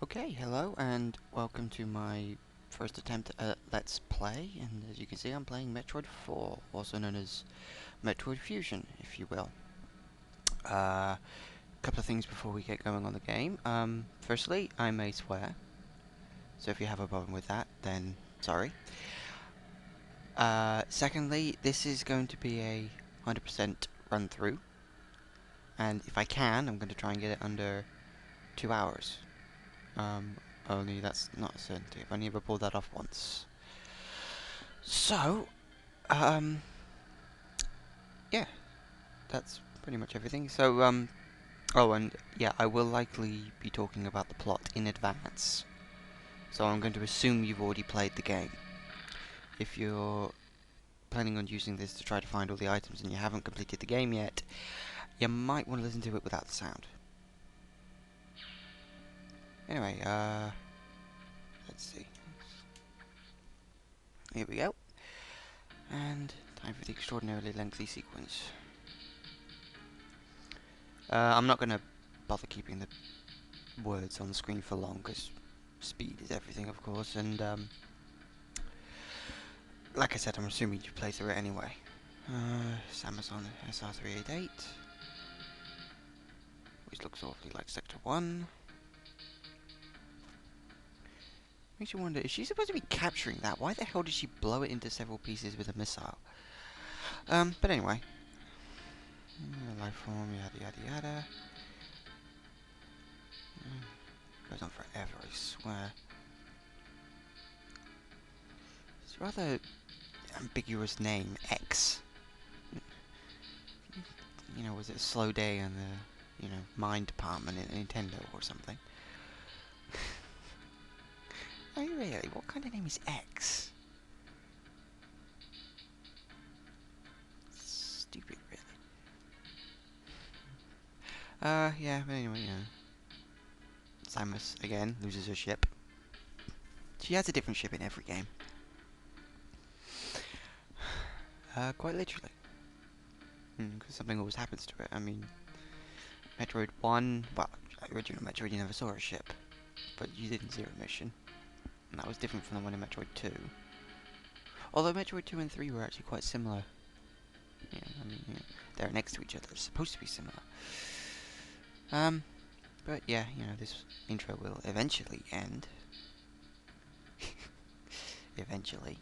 Okay, hello and welcome to my first attempt at Let's Play, and as you can see I'm playing Metroid 4, also known as Metroid Fusion, if you will. Couple of things before we get going on the game. Firstly, I may swear, so if you have a problem with that, then sorry. Secondly, this is going to be a 100% run through, and if I can, I'm going to try and get it under 2 hours. Um, Only that's not a certainty. I've only ever pulled that off once. So, um, yeah, that's pretty much everything. So, oh, and yeah, I will likely be talking about the plot in advance. So I'm going to assume you've already played the game. If you're planning on using this to try to find all the items and you haven't completed the game yet, you might want to listen to it without the sound. Anyway, let's see. Here we go. And time for the extraordinarily lengthy sequence. I'm not going to bother keeping the words on the screen for long, because speed is everything, of course, and like I said, I'm assuming you play through it anyway. It's Amazon SR388, which looks awfully like Sector 1. Makes you wonder, is she supposed to be capturing that? Why the hell did she blow it into several pieces with a missile? But anyway. Life form, yada yada yada. Goes on forever, I swear. It's a rather ambiguous name, X. You know, was it a slow day on the, mine department at Nintendo or something? Oh, really? What kind of name is X? Stupid, really. Yeah, but anyway, Samus, again, loses her ship. She has a different ship in every game. Quite literally. Because something always happens to it. I mean, Metroid 1, well, original Metroid, you never saw a ship. But you did in Zero Mission. And that was different from the one in Metroid 2. Although Metroid 2 and 3 were actually quite similar. Yeah, I mean, they're next to each other. They're supposed to be similar. But yeah, this intro will eventually end. Eventually.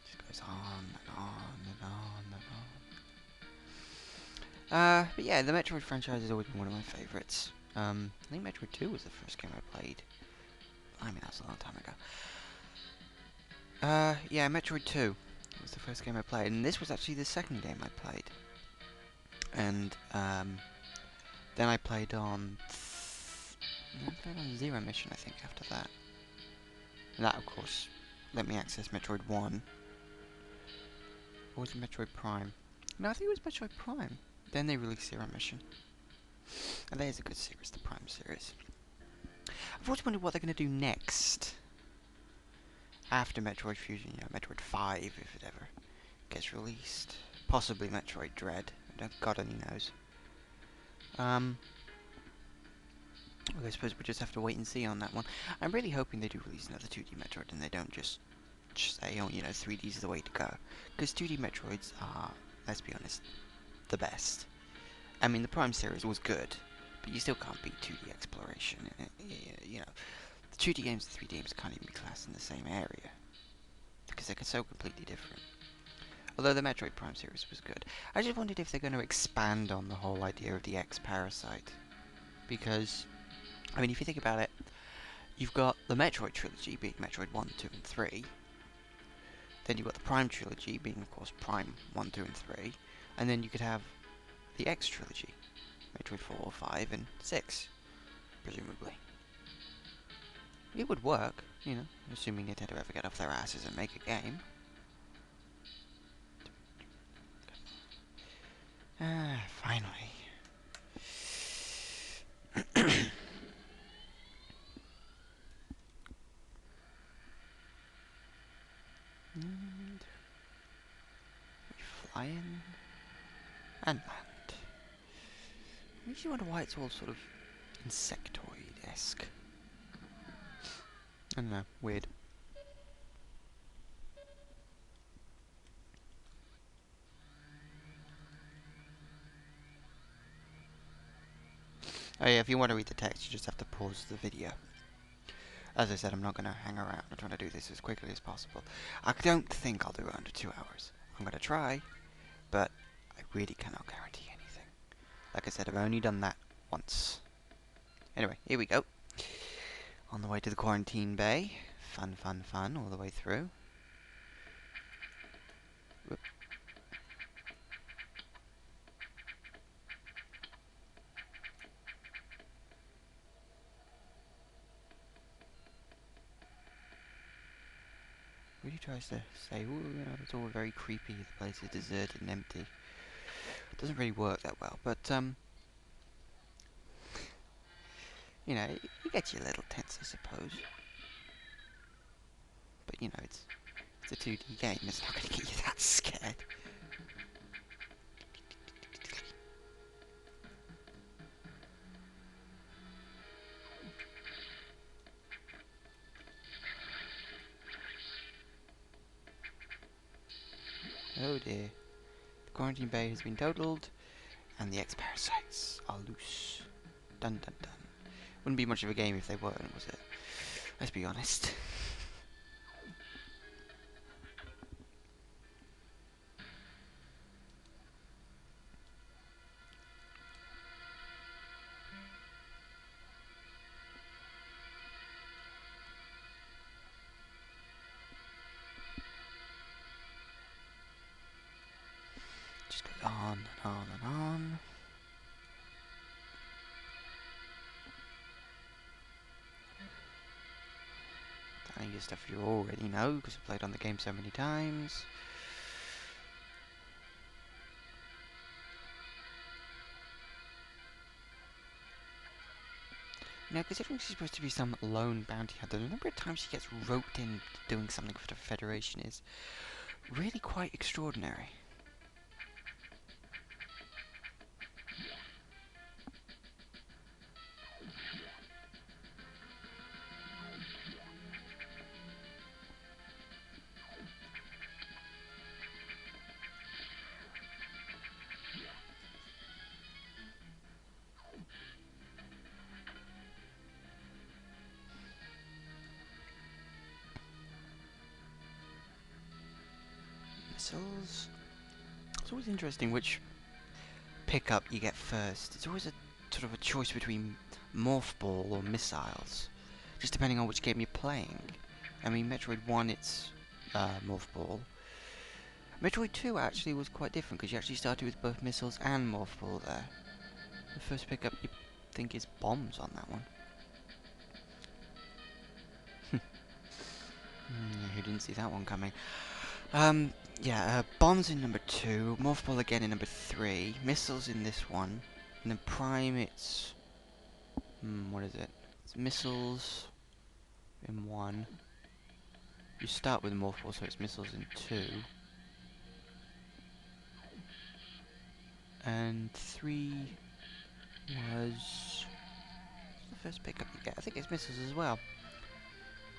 Just goes on and on and on and on. But yeah, the Metroid franchise has always been one of my favourites. I think Metroid 2 was the first game I played. I mean, that was a long time ago. Yeah, Metroid 2 was the first game I played, and this was actually the second game I played. And, then I played on... Zero Mission, I think, after that. And that, of course, let me access Metroid 1. Or was it Metroid Prime? No, I think it was Metroid Prime. Then they released Zero Mission. And that is a good series, the Prime series. I've always wondered what they're going to do next. After Metroid Fusion, Metroid 5, if it ever gets released. Possibly Metroid Dread. God only knows. Well, I suppose we'll just have to wait and see on that one. I'm really hoping they do release another 2D Metroid and they don't just say, oh, 3D is the way to go. Because 2D Metroids are, let's be honest, the best. I mean, the Prime series was good, but you still can't beat 2D exploration. The 2D games and 3D games can't even be classed in the same area. Because they're so completely different. Although the Metroid Prime series was good. I just wondered if they're going to expand on the whole idea of the X-Parasite. Because, I mean, if you think about it, you've got the Metroid trilogy being Metroid 1, 2, and 3. Then you've got the Prime trilogy being, of course, Prime 1, 2, and 3. And then you could have the X trilogy. Metroid 4, 5, and 6. Presumably. It would work, assuming Nintendo ever get off their asses and make a game. Finally. And we fly in and land. Makes you wonder why it's all sort of insectoid-esque. I don't know, weird. Oh yeah, if you want to read the text, you just have to pause the video. As I said, I'm not going to hang around. I'm trying to do this as quickly as possible. I don't think I'll do it under 2 hours. I'm going to try, but I really cannot guarantee anything. Like I said, I've only done that once. Anyway, here we go. On the way to the quarantine bay. Fun, fun, fun all the way through. Whoop. Really tries to say, ooh, you know, it's all very creepy, the place is deserted and empty. It doesn't really work that well, but, you know, you get your little tense, I suppose. But, you know, it's a 2D game, it's not going to get you that scared. Oh dear. The quarantine bay has been totaled, and the X-parasites are loose. Dun dun dun. Wouldn't be much of a game if they weren't, was it? Let's be honest. Just goes on and on and on. Telling you stuff you already know, because I've played on the game so many times. Now, considering she's supposed to be some lone bounty hunter, the number of times she gets roped in doing something for the Federation is really quite extraordinary. Missiles. It's always interesting which pickup you get first. It's always a sort of a choice between Morph Ball or missiles, just depending on which game you're playing. I mean, Metroid 1, it's Morph Ball. Metroid 2 actually was quite different, because you actually started with both missiles and Morph Ball there. The first pickup you think is bombs on that one. Who didn't see that one coming? Yeah, bombs in number 2, Morph Ball again in number 3, missiles in this one, and then Prime it's... what is it? It's missiles in 1. You start with Morph Ball, so it's missiles in 2. And 3 was... what's the first pickup you get? I think it's missiles as well.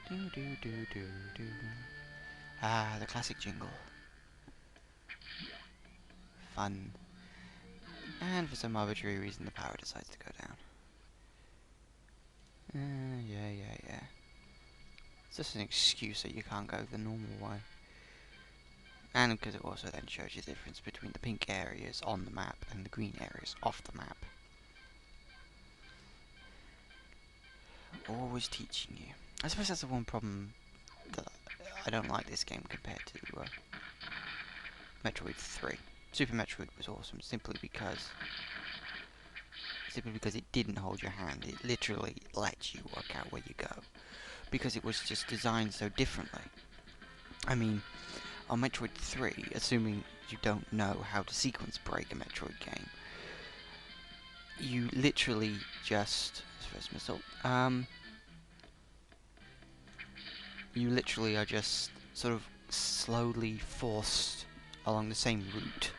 Do do do do do. Ah, the classic jingle. Fun. And for some arbitrary reason the power decides to go down. Yeah. It's just an excuse that you can't go the normal way. And because it also then shows you the difference between the pink areas on the map and the green areas off the map. Always teaching you. I suppose that's the one problem that I don't like this game compared to Metroid 3. Super Metroid was awesome simply because it didn't hold your hand. It literally let you work out where you go, because it was just designed so differently. I mean, on Metroid 3, assuming you don't know how to sequence break a Metroid game, you literally just... first missile. You literally are just sort of slowly forced along the same route